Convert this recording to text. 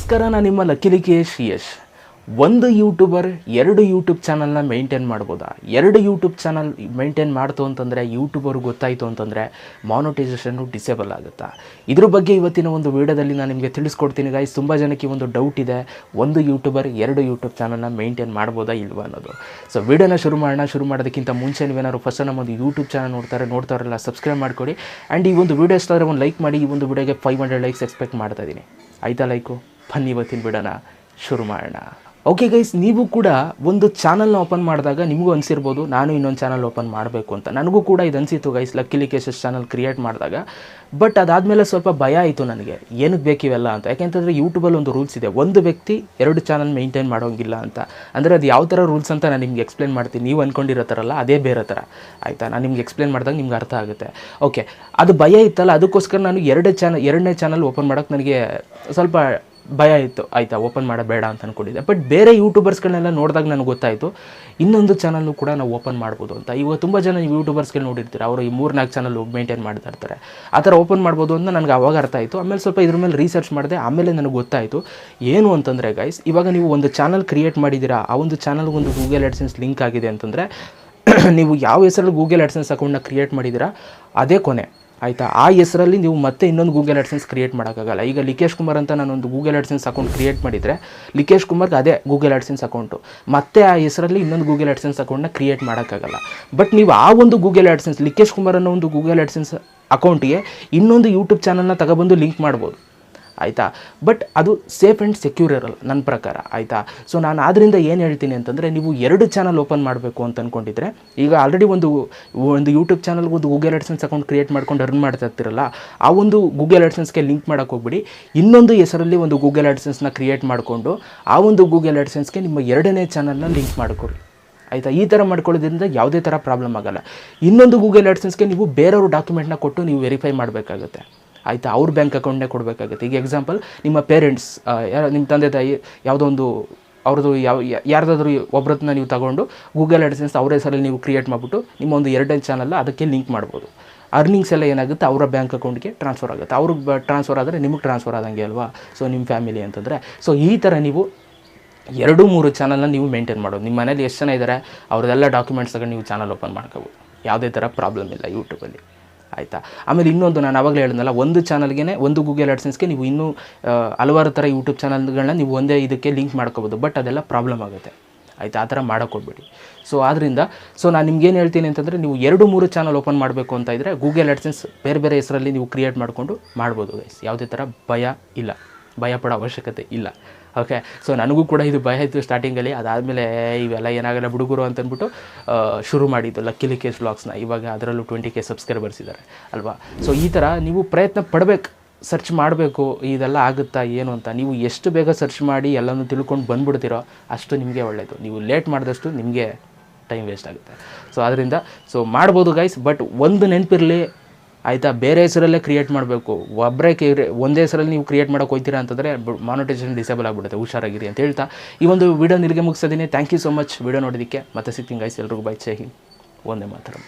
ನಮಸ್ಕಾರ, ನಾನು ನಿಮ್ಮ ಲಕ್ಕೇಶ್ ಯಶ್. ಒಂದು ಯೂಟ್ಯೂಬರ್ ಎರಡು ಯೂಟ್ಯೂಬ್ ಚಾನಲ್ನ ಮೇಂಟೈನ್ ಮಾಡ್ಬೋದಾ? ಎರಡು ಯೂಟ್ಯೂಬ್ ಚಾನಲ್ ಮೇಂಟೈನ್ ಮಾಡ್ತು ಅಂತಂದರೆ ಯೂಟ್ಯೂಬರ್ ಗೊತ್ತಾಯಿತು ಅಂತಂದರೆ ಮಾನಿಟೈಸೇಷನ್ನು ಡಿಸೇಬಲ್ ಆಗುತ್ತಾ? ಇದ್ರ ಬಗ್ಗೆ ಇವತ್ತಿನ ಒಂದು ವೀಡಿಯೋದಲ್ಲಿ ನಾನು ನಿಮಗೆ ತಿಳಿಸ್ಕೊಡ್ತೀನಿ ಗೈಸ್. ತುಂಬ ಜನಕ್ಕೆ ಒಂದು ಡೌಟ್ ಇದೆ, ಒಂದು ಯೂಟ್ಯೂಬರ್ ಎರಡು ಯೂಟ್ಯೂಬ್ ಚಾನಲ್ನ ಮೇಂಟೈನ್ ಮಾಡ್ಬೋದಾ ಇಲ್ವಾ ಅನ್ನೋದು. ಸೊ ವೀಡಿಯೋನ ಶುರು ಮಾಡೋದಕ್ಕಿಂತ ಮುಂಚೆ ನೀವೇನಾದ್ರು ಫಸ್ಟ್ ನಮ್ಮೊಂದು ಯೂಟ್ಯೂಬ್ ಚಾನಲ್ ನೋಡ್ತಾರಲ್ಲ ಸಬ್ಸ್ಕ್ರೈಬ್ ಮಾಡ್ಕೊಡಿ. ಆ್ಯಂಡ್ ಈ ಒಂದು ವೀಡಿಯೋ ಇಷ್ಟ ಆದರೆ ಒಂದು ಲೈಕ್ ಮಾಡಿ. ಈ ಒಂದು ವೀಡಿಯೋಗೆ 500 ಲೈಕ್ಸ್ ಎಕ್ಸ್ಪೆಕ್ಟ್ ಮಾಡ್ತಾ ಇದ್ದೀನಿ. ಆಯಿತಾ ಲೈಕು? ಬನ್ನಿ ಇವತ್ತಿನ ವಿಡಿಯೋನ ಶುರು ಮಾಡೋಣ. ಓಕೆ ಗೈಸ್, ನೀವು ಕೂಡ ಒಂದು ಚಾನಲ್ನ ಓಪನ್ ಮಾಡಿದಾಗ ನಿಮಗೂ ಅನಿಸಿರ್ಬೋದು ನಾನು ಇನ್ನೊಂದು ಚಾನಲ್ ಓಪನ್ ಮಾಡಬೇಕು ಅಂತ. ನನಗೂ ಕೂಡ ಇದು ಅನಿಸಿತ್ತು ಗೈಸ್, ಲಕ್ಕೇಶ್ ಚಾನಲ್ ಕ್ರಿಯೇಟ್ ಮಾಡಿದಾಗ. ಬಟ್ ಅದಾದಮೇಲೆ ಸ್ವಲ್ಪ ಭಯ ಆಯಿತು ನನಗೆ, ಏನಕ್ಕೆ ಬೇಕಿವೆಲ್ಲ ಅಂತ. ಯಾಕೆಂತಂದರೆ ಯೂಟ್ಯೂಬಲ್ಲಿ ಒಂದು ರೂಲ್ಸ್ ಇದೆ, ಒಂದು ವ್ಯಕ್ತಿ ಎರಡು ಚಾನಲ್ ಮೇಂಟೈನ್ ಮಾಡೋಂಗಿಲ್ಲ ಅಂತ. ಅಂದರೆ ಅದು ಯಾವ ಥರ ರೂಲ್ಸ್ ಅಂತ ನಾನು ನಿಮ್ಗೆ ಎಕ್ಸ್ಪ್ಲೇನ್ ಮಾಡ್ತೀನಿ. ನೀವು ಅಂದ್ಕೊಂಡಿರೋ ಥರಲ್ಲ, ಅದೇ ಬೇರೆ ಥರ. ಆಯಿತಾ? ನಾನು ನಿಮ್ಗೆ ಎಕ್ಸ್ಪ್ಲೇನ್ ಮಾಡಿದಾಗ ನಿಮ್ಗೆ ಅರ್ಥ ಆಗುತ್ತೆ. ಓಕೆ, ಅದು ಭಯ ಇತ್ತಲ್ಲ, ಅದಕ್ಕೋಸ್ಕರ ನಾನು ಎರಡನೇ ಚಾನಲ್ ಓಪನ್ ಮಾಡೋಕ್ಕೆ ನನಗೆ ಸ್ವಲ್ಪ ಭಯ ಇತ್ತು. ಆಯಿತಾ, ಓಪನ್ ಮಾಡಬೇಡ ಅಂತ ಅಂದ್ಕೊಂಡಿದ್ದೆ. ಬಟ್ ಬೇರೆ ಯೂಟ್ಯೂಬರ್ಸ್ಗಳನ್ನೆಲ್ಲ ನೋಡಿದಾಗ ನನಗೆ ಗೊತ್ತಾಯಿತು ಇನ್ನೊಂದು ಚಾನಲ್ನು ಕೂಡ ನಾವು ಓಪನ್ ಮಾಡ್ಬೋದು ಅಂತ. ಇವಾಗ ತುಂಬ ಜನ ಯೂಟ್ಯೂಬರ್ಸ್ಗಳು ನೋಡಿರ್ತೀರ, ಅವರು ಈ 3-4 ಚಾನಲ್ ಮೇಂಟೈನ್ ಮಾಡ್ತಾ ಇರ್ತಾರೆ. ಆ ಥರ ಓಪನ್ ಮಾಡ್ಬೋದು ಅಂತ ನನಗೆ ಅವಾಗ ಅರ್ಥ ಆಯಿತು. ಆಮೇಲೆ ಸ್ವಲ್ಪ ಇದ್ರ ಮೇಲೆ ರಿಸರ್ಚ್ ಮಾಡಿದೆ. ಆಮೇಲೆ ನನಗೆ ಗೊತ್ತಾಯಿತು ಏನು ಅಂತಂದರೆ ಗೈಸ್, ಇವಾಗ ನೀವು ಒಂದು ಚಾನಲ್ ಕ್ರಿಯೇಟ್ ಮಾಡಿದ್ದೀರಾ, ಆ ಒಂದು ಚಾನಲ್ಗೆ ಒಂದು ಗೂಗಲ್ ಆಡ್ಸೆನ್ಸ್ ಲಿಂಕ್ ಆಗಿದೆ ಅಂತಂದರೆ ನೀವು ಯಾವ ಹೆಸರಲ್ಲಿ ಗೂಗಲ್ ಆಡ್ಸೆನ್ಸ್ ಅಕೌಂಟ್ನ ಕ್ರಿಯೇಟ್ ಮಾಡಿದ್ದೀರಾ ಅದೇ ಕೊನೆ. ಆಯಿತಾ? ಆ ಹೆಸರಲ್ಲಿ ನೀವು ಮತ್ತೆ ಇನ್ನೊಂದು ಗೂಗಲ್ ಆಡ್ಸೆನ್ಸ್ ಕ್ರಿಯೇಟ್ ಮಾಡೋಕ್ಕಾಗಲ್ಲ. ಈಗ ಲಿಕೇಶ್ ಕುಮಾರ್ ಅಂತ ನಾನೊಂದು ಗೂಗಲ್ ಆಡ್ಸೆನ್ಸ್ ಅಕೌಂಟ್ ಕ್ರಿಯೇಟ್ ಮಾಡಿದರೆ ಲಿಕೇಶ್ ಕುಮಾರ್ಗೆ ಅದೇ ಗೂಗಲ್ ಆಡ್ಸೆನ್ಸ್ ಅಕೌಂಟು, ಮತ್ತೆ ಆ ಹೆಸರಲ್ಲಿ ಇನ್ನೊಂದು ಗೂಗಲ್ ಆಡ್ಸೆನ್ಸ್ ಅಕೌಂಟ್ನ ಕ್ರಿಯೇಟ್ ಮಾಡೋಕ್ಕಾಗಲ್ಲ. ಬಟ್ ನೀವು ಆ ಒಂದು ಗೂಗಲ್ ಆಡ್ಸೆನ್ಸ್, ಲಿಕೇಶ್ ಕುಮಾರ್ ಅನ್ನೋ ಒಂದು ಗೂಗಲ್ ಆಡ್ಸೆನ್ಸ್ ಅಕೌಂಟಿಗೆ ಇನ್ನೊಂದು ಯೂಟ್ಯೂಬ್ ಚಾನಲ್ನ ತಗೊಬಂದು ಲಿಂಕ್ ಮಾಡ್ಬೋದು. ಆಯಿತಾ? ಬಟ್ ಅದು ಸೇಫ್ ಆ್ಯಂಡ್ ಸೆಕ್ಯೂರ್ ಇರಲ್ಲ ನನ್ನ ಪ್ರಕಾರ. ಆಯಿತಾ? ಸೊ ನಾನು ಆದ್ದರಿಂದ ಏನು ಹೇಳ್ತೀನಿ ಅಂತಂದರೆ, ನೀವು ಎರಡು ಚಾನಲ್ ಓಪನ್ ಮಾಡಬೇಕು ಅಂತ ಅಂದ್ಕೊಂಡಿದ್ರೆ, ಈಗ ಆಲ್ರೆಡಿ ಒಂದು ಯೂಟ್ಯೂಬ್ ಚಾನಲ್ಗೆ ಒಂದು ಗೂಗಲ್ ಆಡ್ಸೆನ್ಸ್ ಅಕೌಂಟ್ ಕ್ರಿಯೇಟ್ ಮಾಡ್ಕೊಂಡು ಅರ್ನ್ ಮಾಡ್ತಾ ಇರ್ತಿರಲ್ಲ, ಆ ಒಂದು ಗೂಗಲ್ ಆಡ್ಸೆನ್ಸ್ಗೆ ಲಿಂಕ್ ಮಾಡೋಕ್ಕೆ ಹೋಗ್ಬಿಡಿ. ಇನ್ನೊಂದು ಹೆಸರಲ್ಲಿ ಒಂದು ಗೂಗಲ್ ಆಡ್ಸೆನ್ಸ್ನ ಕ್ರಿಯೇಟ್ ಮಾಡಿಕೊಂಡು ಆ ಒಂದು ಗೂಗಲ್ ಆಡ್ಸೆನ್ಸ್ಗೆ ನಿಮ್ಮ ಎರಡನೇ ಚಾನಲ್ನ ಲಿಂಕ್ ಮಾಡ್ಕೊಡಿ. ಆಯಿತಾ? ಈ ಥರ ಮಾಡ್ಕೊಳ್ಳೋದ್ರಿಂದ ಯಾವುದೇ ಥರ ಪ್ರಾಬ್ಲಮ್ ಆಗೋಲ್ಲ. ಇನ್ನೊಂದು ಗೂಗಲ್ ಆಡ್ಸೆನ್ಸ್ಗೆ ನೀವು ಬೇರೆಯವ್ರ ಡಾಕ್ಯುಮೆಂಟ್ನ ಕೊಟ್ಟು ನೀವು ವೆರಿಫೈ ಮಾಡಬೇಕಾಗುತ್ತೆ. ಆಯಿತಾ? ಅವ್ರ ಬ್ಯಾಂಕ್ ಅಕೌಂಟ್ನೇ ಕೊಡಬೇಕಾಗುತ್ತೆ. ಈಗ ಎಕ್ಸಾಂಪಲ್, ನಿಮ್ಮ ಪೇರೆಂಟ್ಸ್, ನಿಮ್ಮ ತಂದೆ ತಾಯಿ ಯಾವುದೋ ಒಂದು ಅವ್ರದ್ದು ಯಾರ್ದಾದ್ರೂ ಒಬ್ಬರನ್ನ ನೀವು ತಗೊಂಡು ಗೂಗಲ್ ಆಡ್ಸೆನ್ಸ್ ಅವ್ರ ಹೆಸರಲ್ಲಿ ನೀವು ಕ್ರಿಯೇಟ್ ಮಾಡಿಬಿಟ್ಟು ನಿಮ್ಮ ಒಂದು ಎರಡನೇ ಚಾನಲ್ ಅದಕ್ಕೆ ಲಿಂಕ್ ಮಾಡ್ಬೋದು. ಅರ್ನಿಂಗ್ಸ್ ಎಲ್ಲ ಏನಾಗುತ್ತೆ ಅವರ ಬ್ಯಾಂಕ್ ಅಕೌಂಟ್ಗೆ ಟ್ರಾನ್ಸ್ಫರ್ ಆಗುತ್ತೆ. ಅವ್ರಿಗೆ ಟ್ರಾನ್ಸ್ಫರ್ ಆದರೆ ನಿಮಗೆ ಟ್ರಾನ್ಸ್ಫರ್ ಆದಂಗೆ ಅಲ್ವಾ? ಸೊ ನಿಮ್ಮ ಫ್ಯಾಮಿಲಿ ಅಂತಂದರೆ, ಸೊ ಈ ಥರ ನೀವು 2-3 ಚಾನಲ್ನ ನೀವು ಮೇಂಟೈನ್ ಮಾಡೋದು. ನಿಮ್ಮ ಮನೇಲಿ ಎಷ್ಟು ಜನ ಇದ್ದಾರೆ ಅವ್ರದ್ದೆಲ್ಲ ಡಾಕ್ಯುಮೆಂಟ್ಸ್ ತಗೊಂಡು ನೀವು ಚಾನಲ್ ಓಪನ್ ಮಾಡ್ಕೋಬೋದು. ಯಾವುದೇ ಥರ ಪ್ರಾಬ್ಲಮ್ ಇಲ್ಲ ಯೂಟ್ಯೂಬಲ್ಲಿ. ಆಯಿತಾ? ಆಮೇಲೆ ಇನ್ನೊಂದು, ನಾನು ಆವಾಗಲೇ ಹೇಳಿದ್ನಲ್ಲ, ಒಂದು ಚಾನಲ್ಗೆ ಒಂದು ಗೂಗಲ್ ಆಡ್ಸೆನ್ಸ್ಗೆ ನೀವು ಇನ್ನೂ ಹಲವಾರು ಥರ ಯೂಟ್ಯೂಬ್ ಚಾನಲ್ಗಳನ್ನ ನೀವು ಒಂದೇ ಇದಕ್ಕೆ ಲಿಂಕ್ ಮಾಡ್ಕೋಬೋದು. ಬಟ್ ಅದೆಲ್ಲ ಪ್ರಾಬ್ಲಮ್ ಆಗುತ್ತೆ. ಆಯಿತಾ? ಆ ಥರ ಮಾಡೋಕ್ಕೋಗ್ಬೇಡಿ. ಸೊ ಆದ್ದರಿಂದ ನಾನು ನಿಮ್ಗೇನು ಹೇಳ್ತೀನಿ ಅಂತಂದರೆ, ನೀವು 2-3 ಚಾನಲ್ ಓಪನ್ ಮಾಡಬೇಕು ಅಂತ ಇದ್ದರೆ ಗೂಗಲ್ ಆಡ್ಸೆನ್ಸ್ ಬೇರೆ ಬೇರೆ ಹೆಸರಲ್ಲಿ ನೀವು ಕ್ರಿಯೇಟ್ ಮಾಡಿಕೊಂಡು ಮಾಡ್ಬೋದು ಗೈಸ್. ಯಾವುದೇ ಥರ ಭಯ ಇಲ್ಲ, ಭಯ ಪಡೋ ಅವಶ್ಯಕತೆ ಇಲ್ಲ. ಓಕೆ, ಸೊ ನನಗೂ ಕೂಡ ಇದು ಭಯ ಇತ್ತು ಸ್ಟಾರ್ಟಿಂಗಲ್ಲಿ. ಅದಾದಮೇಲೆ ಇವೆಲ್ಲ ಏನಾಗಲ್ಲ ಹುಡುಗರು ಅಂತಂದ್ಬಿಟ್ಟು ಶುರು ಮಾಡಿದ್ದು ಲಕ್ಕೇಶ್ ವ್ಲಾಗ್ಸ್ನ. ಇವಾಗ ಅದರಲ್ಲೂ 20K ಸಬ್ಸ್ಕ್ರೈಬರ್ಸ್ ಇದ್ದಾರೆ ಅಲ್ವಾ? ಸೊ ಈ ಥರ ನೀವು ಪ್ರಯತ್ನ ಪಡಬೇಕು, ಸರ್ಚ್ ಮಾಡಬೇಕು ಇದೆಲ್ಲ ಆಗುತ್ತಾ ಏನು ಅಂತ. ನೀವು ಎಷ್ಟು ಬೇಗ ಸರ್ಚ್ ಮಾಡಿ ಎಲ್ಲನೂ ತಿಳ್ಕೊಂಡು ಬಂದುಬಿಡ್ತೀರೋ ಅಷ್ಟು ನಿಮಗೆ ಒಳ್ಳೆಯದು. ನೀವು ಲೇಟ್ ಮಾಡಿದಷ್ಟು ನಿಮಗೆ ಟೈಮ್ ವೇಸ್ಟ್ ಆಗುತ್ತೆ. ಸೊ ಅದರಿಂದ ಮಾಡ್ಬೋದು ಗೈಸ್. ಬಟ್ ಒಂದು ನೆನಪಿರಲಿ, ಆಯಿತಾ? ಬೇರೆ ಹೆಸರಲ್ಲೇ ಕ್ರಿಯೇಟ್ ಮಾಡಬೇಕು. ಒಂದೇ ಹೆಸರಲ್ಲಿ ನೀವು ಕ್ರಿಯೇಟ್ ಮಾಡೋಕೆ ಹೋಗ್ತೀರಾ ಅಂತಂದರೆ ಮಾನಿಟೈಸೇಷನ್ ಡಿಸೇಬಲ್ ಆಗಿಬಿಡುತ್ತೆ. ಹುಷಾರಾಗಿರಿ ಅಂತ ಹೇಳ್ತಾ ಈ ಒಂದು ವೀಡಿಯೋ ನಿಮಗೆ ಮುಗಿಸ್ತಿದ್ದೀನಿ. Thank you so much video ನೋಡೋದಕ್ಕೆ. ಮತ್ತೆ ಸಿಗ್ತೀನಿ ಗೈಸ್. ಎಲ್ರಿಗೂ ಬೈ. ಜೈ ಹಿಂದ್. ವಂದೇ ಮಾತರಂ.